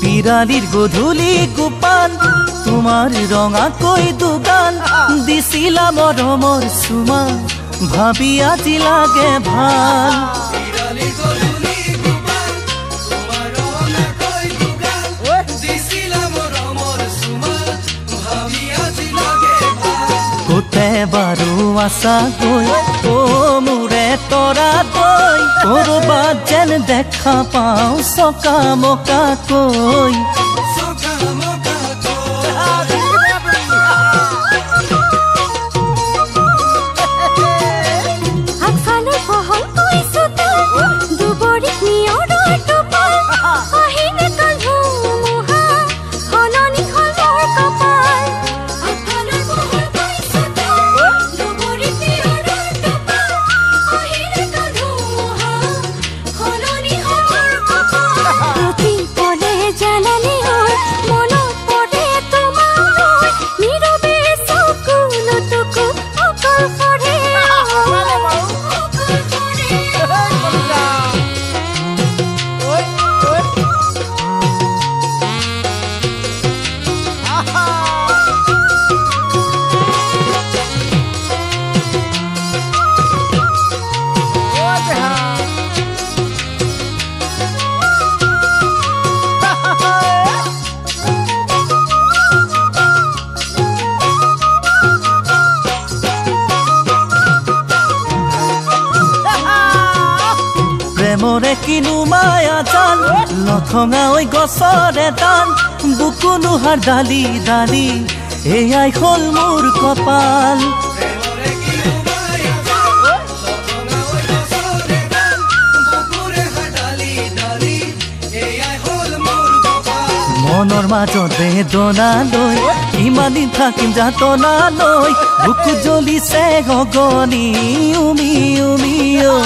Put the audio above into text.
পিৰালিৰ গধূলি গোপাল তোমাৰ ৰঙা কৈ দুগাল দিছিলা মৰমৰ চুমা ভাবি আজি লাগে ভাল পিৰালিৰ গধূলি গোপাল তোমাৰ ৰঙা কৈ দুগাল দিছিলা মৰমৰ চুমা ভাবি আজি লাগে ভাল কোতে বাৰু আছা গৈ ও মোৰে তৰা গৈ কৰবাত যেন দেখা পাওঁ চকা মকা কৈ প্ৰেমৰে কিনো মায়া জান লথঙা ঐ গছৰে দান বুকু নোহাৰ ডালি ডালি এয়াই হ'ল মোৰ কপাল মনৰ মাজত বেদনা লৈ ইমান দিন থাকিম যাতনা লৈ বুকু জ্বলিছে গগনি উমি উমি ঐ